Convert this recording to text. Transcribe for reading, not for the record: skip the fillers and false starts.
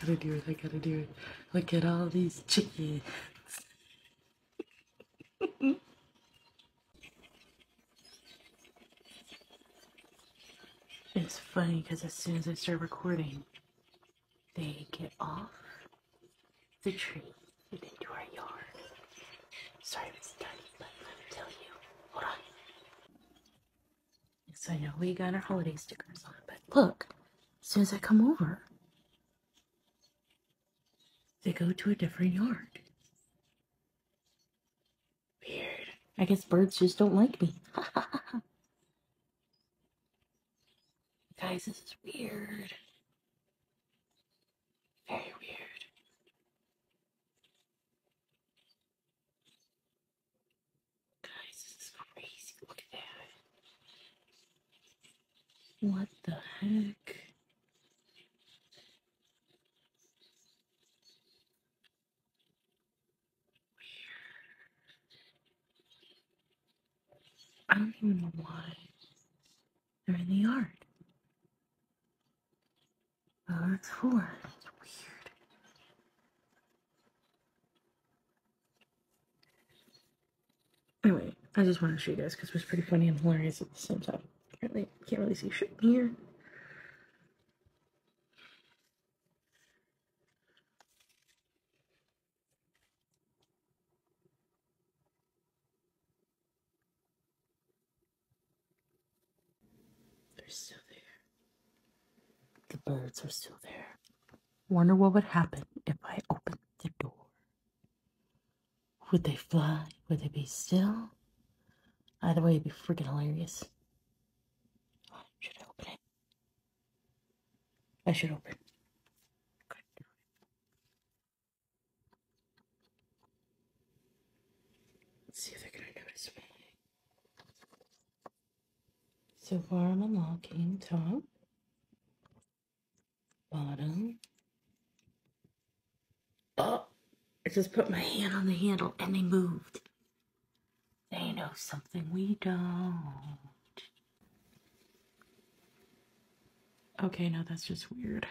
gotta do it. I gotta do it. Look at all these chickens. It's funny because as soon as I start recording, they get off the tree and into our yard. Sorry if it's tiny, but let me tell you. Hold on. So I know we got our holiday stickers on, but look, as soon as I come over, they go to a different yard. Weird. I guess birds just don't like me. Guys, this is weird. Very weird. Guys, this is crazy. Look at that. What the heck? I don't even know why they're in the yard. Oh, that's for. It's weird. Anyway, I just wanted to show you guys because it was pretty funny and hilarious at the same time. Apparently, can't really see shit in here. They're still there. The birds are still there. Wonder what would happen if I opened the door. Would they fly? Would they be still? Either way, it'd be freaking hilarious. Should I open it? I should open it. Okay. Let's see if they're gonna notice me. So far, I'm unlocking top, bottom. Oh, I just put my hand on the handle and they moved. They know something we don't. Okay, no, that's just weird.